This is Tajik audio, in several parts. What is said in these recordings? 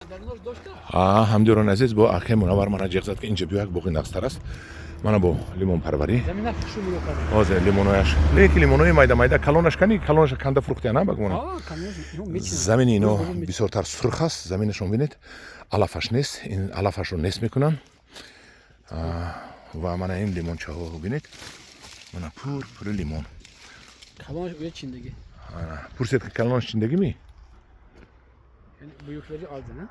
ҳамдурон азиз бо ахе мунаввар мана ҷиғ зад ки инҷа биё як боғи нақстар аст. Мана бо лимонпарварӣ ҳозир лимонояш леки лимонои майда калонаш кани калонаш канда фруктяна багмона замини ино бисёртар сурх аст. Заминашон бинед алафаш нест, ин алафашро нест мекунам ва мана ин лимончаҳо бинед мана пури лимон. Kalonаш уя чиндаги. Пурсед ки калонаш чиндагими? Yani büyükleri aldı ne?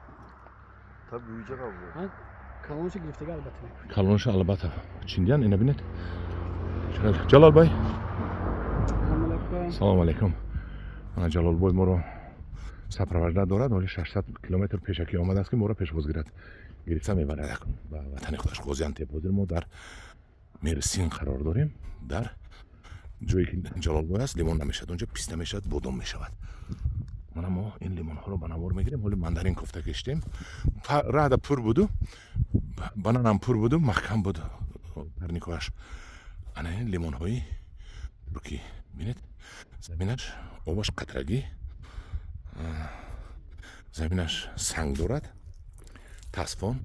Tabii büyüyecek abi bu. Ha? Kalonuşa giftegi albatta. Калонаш албатта чиндиян ина бинед. Ҷалол бай. Салом алейкум. Мана Ҷалолбой моро сапровождат дорад. Оли 600 километр пешакӣ омадааст ки моро пешвоз гирифта мебарад ба ватани худаш Ғозиантеп. Ҳозир мо дар Мерсин қарор дорем. Дар ҷое ки Ҷалолбой аст лимон намешавад, онҷа писта мешавад, бодом мешавад. Мана мо ин лимонҳоро ба навор мегирем. Ҳоли мандарин кофта киштем. Раҳда пур буду, бананам пур буду, маҳкам буд парникоаш. Ана ин лимонҳои туркӣ бинед. Заминаш обаш қатрагӣ, заминаш санг дорад, тасфон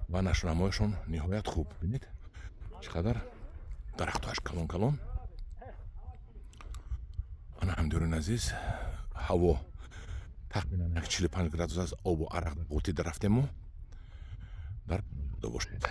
ва нашунамояшон ниҳоят хуб. Бинед чӣ қадар дарахтоаш калон. Ана ҳамдурин азиз ҳаво тахминан 45 градус аст. Обу арақ дар ғутида рафтему дар бошед.